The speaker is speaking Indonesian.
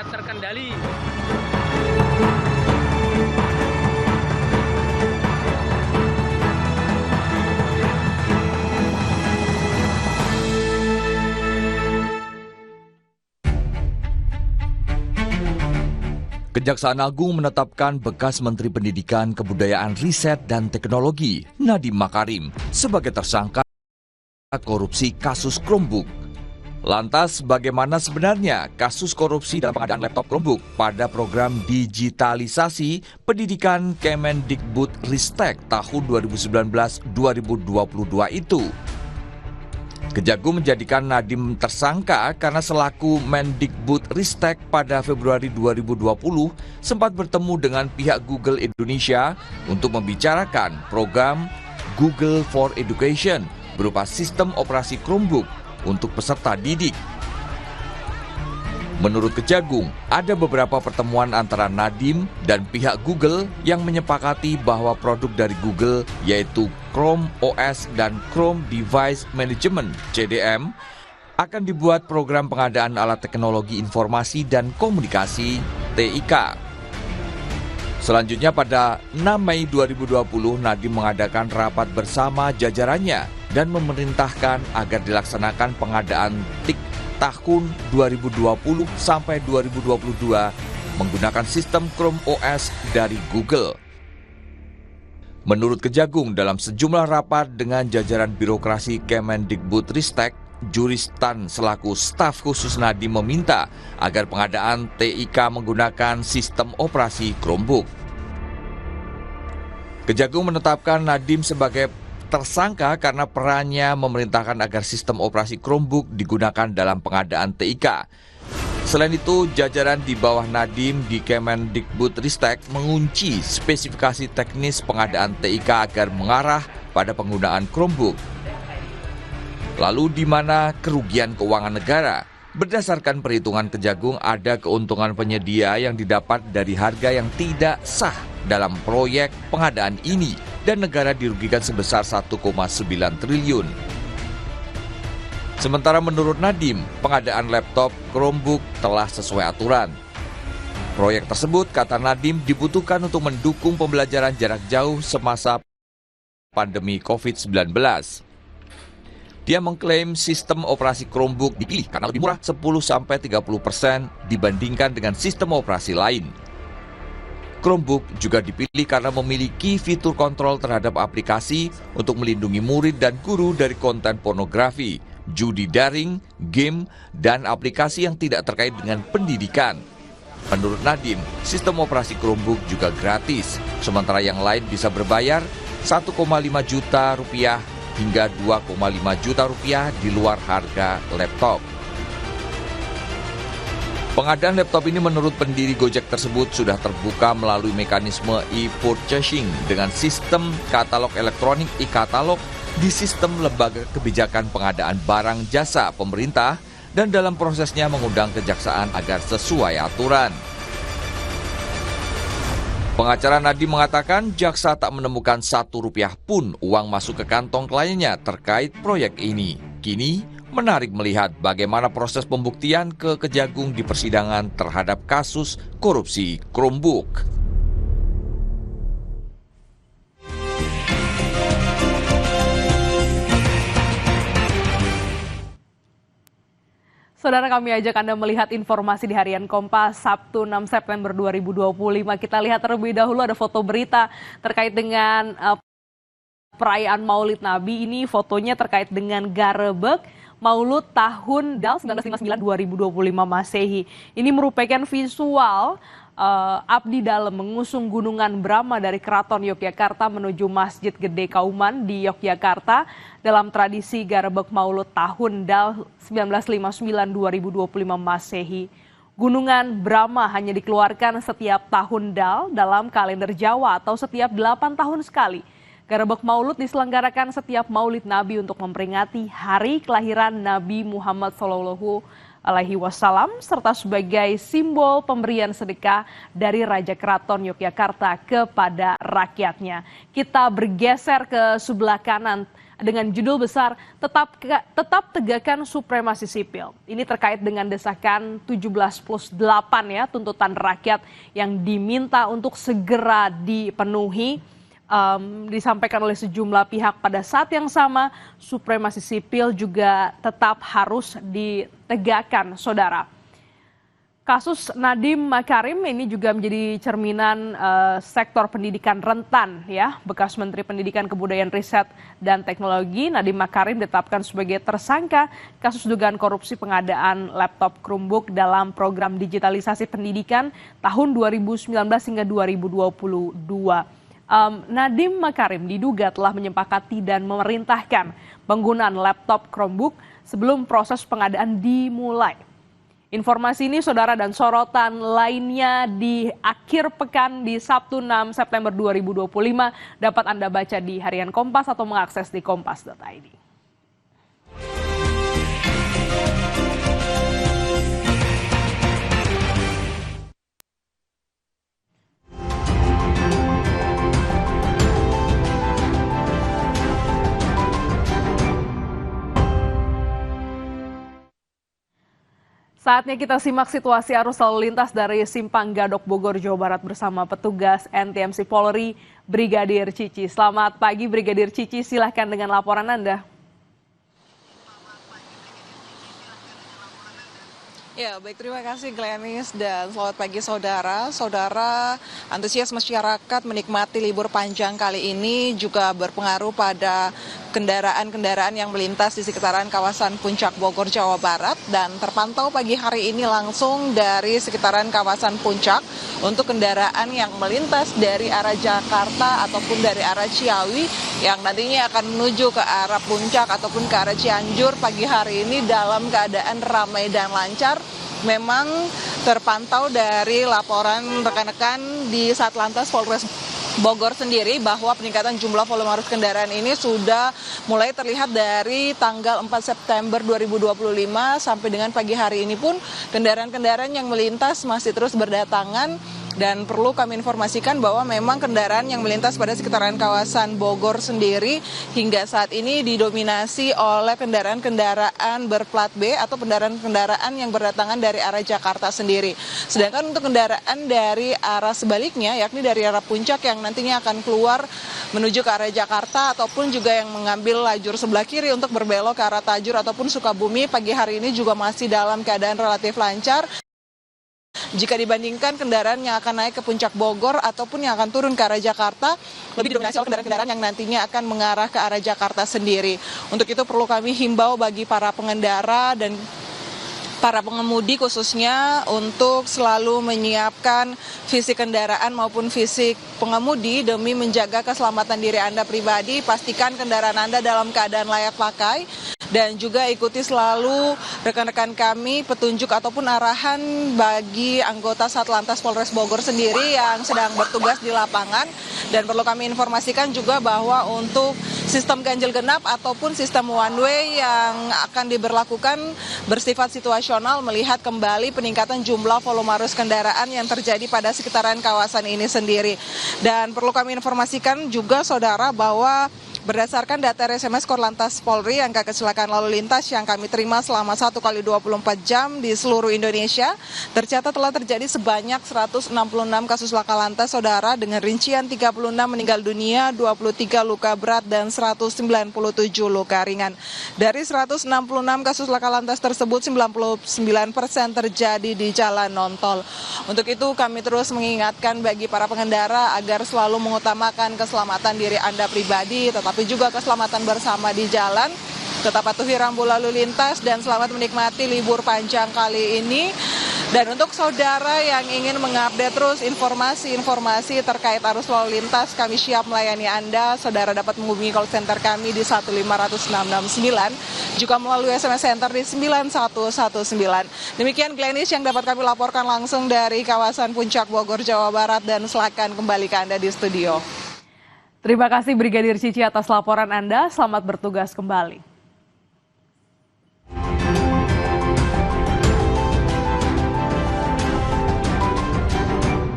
terkendali. Kejaksaan Agung menetapkan bekas Menteri Pendidikan, Kebudayaan, Riset, dan Teknologi Nadiem Makarim sebagai tersangka korupsi kasus Chromebook. Lantas, bagaimana sebenarnya kasus korupsi dalam pengadaan laptop Chromebook pada program digitalisasi pendidikan Kemendikbudristek tahun 2019-2022 itu? Kejagung menjadikan Nadiem tersangka karena selaku Mendikbudristek pada Februari 2020 sempat bertemu dengan pihak Google Indonesia untuk membicarakan program Google for Education berupa sistem operasi Chromebook untuk peserta didik. Menurut Kejagung, ada beberapa pertemuan antara Nadiem dan pihak Google yang menyepakati bahwa produk dari Google yaitu Chrome OS dan Chrome Device Management (CDM) akan dibuat program pengadaan alat teknologi informasi dan komunikasi (TIK). Selanjutnya pada 6 Mei 2020, Nadiem mengadakan rapat bersama jajarannya dan memerintahkan agar dilaksanakan pengadaan TIK tahun 2020 sampai 2022 menggunakan sistem Chrome OS dari Google. Menurut Kejagung, dalam sejumlah rapat dengan jajaran birokrasi Kemendikbudristek, Juristan selaku staf khusus Nadiem meminta agar pengadaan TIK menggunakan sistem operasi Chromebook. Kejagung menetapkan Nadiem sebagai tersangka karena perannya memerintahkan agar sistem operasi Chromebook digunakan dalam pengadaan TIK. Selain itu, jajaran di bawah Nadiem di Kemendikbudristek mengunci spesifikasi teknis pengadaan TIK agar mengarah pada penggunaan Chromebook. Lalu di mana kerugian keuangan negara? Berdasarkan perhitungan Kejagung, ada keuntungan penyedia yang didapat dari harga yang tidak sah dalam proyek pengadaan ini dan negara dirugikan sebesar 1,9 triliun. Sementara menurut Nadiem, pengadaan laptop Chromebook telah sesuai aturan. Proyek tersebut, kata Nadiem, dibutuhkan untuk mendukung pembelajaran jarak jauh semasa pandemi COVID-19. Dia mengklaim sistem operasi Chromebook dipilih karena lebih murah 10-30% dibandingkan dengan sistem operasi lain. Chromebook juga dipilih karena memiliki fitur kontrol terhadap aplikasi untuk melindungi murid dan guru dari konten pornografi, judi daring, game, dan aplikasi yang tidak terkait dengan pendidikan. Menurut Nadiem, sistem operasi Chromebook juga gratis, sementara yang lain bisa berbayar 1,5 juta rupiah hingga 2,5 juta rupiah di luar harga laptop. Pengadaan laptop ini menurut pendiri Gojek tersebut sudah terbuka melalui mekanisme e-purchasing dengan sistem katalog elektronik e-katalog di sistem Lembaga Kebijakan Pengadaan Barang Jasa Pemerintah dan dalam prosesnya mengundang kejaksaan agar sesuai aturan. Pengacara Nadiem mengatakan jaksa tak menemukan Rp1 pun uang masuk ke kantong kliennya terkait proyek ini. Kini menarik melihat bagaimana proses pembuktian ke Kejagung di persidangan terhadap kasus korupsi Chromebook. Saudara, kami ajak Anda melihat informasi di Harian Kompas Sabtu 6 September 2025. Kita lihat terlebih dahulu ada foto berita terkait dengan perayaan Maulid Nabi. Ini fotonya terkait dengan Garebeg Maulud tahun 1959-2025 Masehi. Ini merupakan visual abdi dalam mengusung gunungan Brahma dari Keraton Yogyakarta menuju Masjid Gede Kauman di Yogyakarta dalam tradisi Garebeg Maulud tahun 1959-2025 Masehi. Gunungan Brahma hanya dikeluarkan setiap tahun dalam kalender Jawa atau setiap 8 tahun sekali. Garebeg Maulud diselenggarakan setiap Maulid Nabi untuk memperingati hari kelahiran Nabi Muhammad SAW serta sebagai simbol pemberian sedekah dari Raja Keraton Yogyakarta kepada rakyatnya. Kita bergeser ke sebelah kanan. dengan judul besar Tetap Tegakkan Supremasi Sipil. Ini terkait dengan desakan 17+8 ya, tuntutan rakyat yang diminta untuk segera dipenuhi. Disampaikan oleh sejumlah pihak pada saat yang sama, supremasi sipil juga tetap harus ditegakkan, saudara. Kasus Nadiem Makarim ini juga menjadi cerminan sektor pendidikan rentan ya. Bekas Menteri Pendidikan Kebudayaan Riset dan Teknologi Nadiem Makarim ditetapkan sebagai tersangka kasus dugaan korupsi pengadaan laptop Chromebook dalam program digitalisasi pendidikan tahun 2019 hingga 2022. Nadiem Makarim diduga telah menyepakati dan memerintahkan penggunaan laptop Chromebook sebelum proses pengadaan dimulai. Informasi ini, saudara, dan sorotan lainnya di akhir pekan di Sabtu 6 September 2025 dapat Anda baca di Harian Kompas atau mengakses di kompas.id. Saatnya kita simak situasi arus lalu lintas dari Simpang Gadok Bogor, Jawa Barat bersama petugas NTMC Polri, Brigadir Cici. Selamat pagi Brigadir Cici, silahkan dengan laporan Anda. Ya, baik, terima kasih Glenis dan selamat pagi saudara. Saudara, antusias masyarakat menikmati libur panjang kali ini juga berpengaruh pada kendaraan-kendaraan yang melintas di sekitaran kawasan Puncak Bogor, Jawa Barat, dan terpantau pagi hari ini langsung dari sekitaran kawasan Puncak untuk kendaraan yang melintas dari arah Jakarta ataupun dari arah Ciawi yang nantinya akan menuju ke arah Puncak ataupun ke arah Cianjur pagi hari ini dalam keadaan ramai dan lancar. Memang terpantau dari laporan rekan-rekan di Satlantas Polres Bogor sendiri bahwa peningkatan jumlah volume arus kendaraan ini sudah mulai terlihat dari tanggal 4 September 2025 sampai dengan pagi hari ini pun kendaraan-kendaraan yang melintas masih terus berdatangan. Dan perlu kami informasikan bahwa memang kendaraan yang melintas pada sekitaran kawasan Bogor sendiri hingga saat ini didominasi oleh kendaraan-kendaraan berplat B atau kendaraan-kendaraan yang berdatangan dari arah Jakarta sendiri. Sedangkan untuk kendaraan dari arah sebaliknya, yakni dari arah Puncak yang nantinya akan keluar menuju ke arah Jakarta ataupun juga yang mengambil lajur sebelah kiri untuk berbelok ke arah Tajur ataupun Sukabumi, pagi hari ini juga masih dalam keadaan relatif lancar. Jika dibandingkan kendaraan yang akan naik ke Puncak Bogor ataupun yang akan turun ke arah Jakarta, lebih didominasi oleh kendaraan-kendaraan yang nantinya akan mengarah ke arah Jakarta sendiri. Untuk itu perlu kami himbau bagi para pengendara dan para pengemudi khususnya untuk selalu menyiapkan fisik kendaraan maupun fisik pengemudi demi menjaga keselamatan diri Anda pribadi. Pastikan kendaraan Anda dalam keadaan layak pakai. Dan juga ikuti selalu rekan-rekan kami petunjuk ataupun arahan bagi anggota Satlantas Polres Bogor sendiri yang sedang bertugas di lapangan. Dan perlu kami informasikan juga bahwa untuk sistem ganjil genap ataupun sistem one way yang akan diberlakukan bersifat situasional melihat kembali peningkatan jumlah volume arus kendaraan yang terjadi pada sekitaran kawasan ini sendiri. Dan perlu kami informasikan juga saudara bahwa berdasarkan data RSMS Korlantas Polri, angka kecelakaan lalu lintas yang kami terima selama 1x24 jam di seluruh Indonesia, tercatat telah terjadi sebanyak 166 kasus laka lantas, saudara, dengan rincian 36 meninggal dunia, 23 luka berat, dan 197 luka ringan. Dari 166 kasus laka lantas tersebut, 99% terjadi di jalan non-tol. Untuk itu kami terus mengingatkan bagi para pengendara agar selalu mengutamakan keselamatan diri Anda pribadi, tetapi juga keselamatan bersama di jalan. Tetap patuhi rambu lalu lintas dan selamat menikmati libur panjang kali ini. Dan untuk saudara yang ingin mengupdate terus informasi-informasi terkait arus lalu lintas, kami siap melayani Anda. Saudara dapat menghubungi call center kami di 15669, juga melalui SMS Center di 9119. Demikian Glenis yang dapat kami laporkan langsung dari kawasan Puncak Bogor, Jawa Barat, dan silakan kembali ke Anda di studio. Terima kasih Brigadir Cici atas laporan Anda. Selamat bertugas kembali.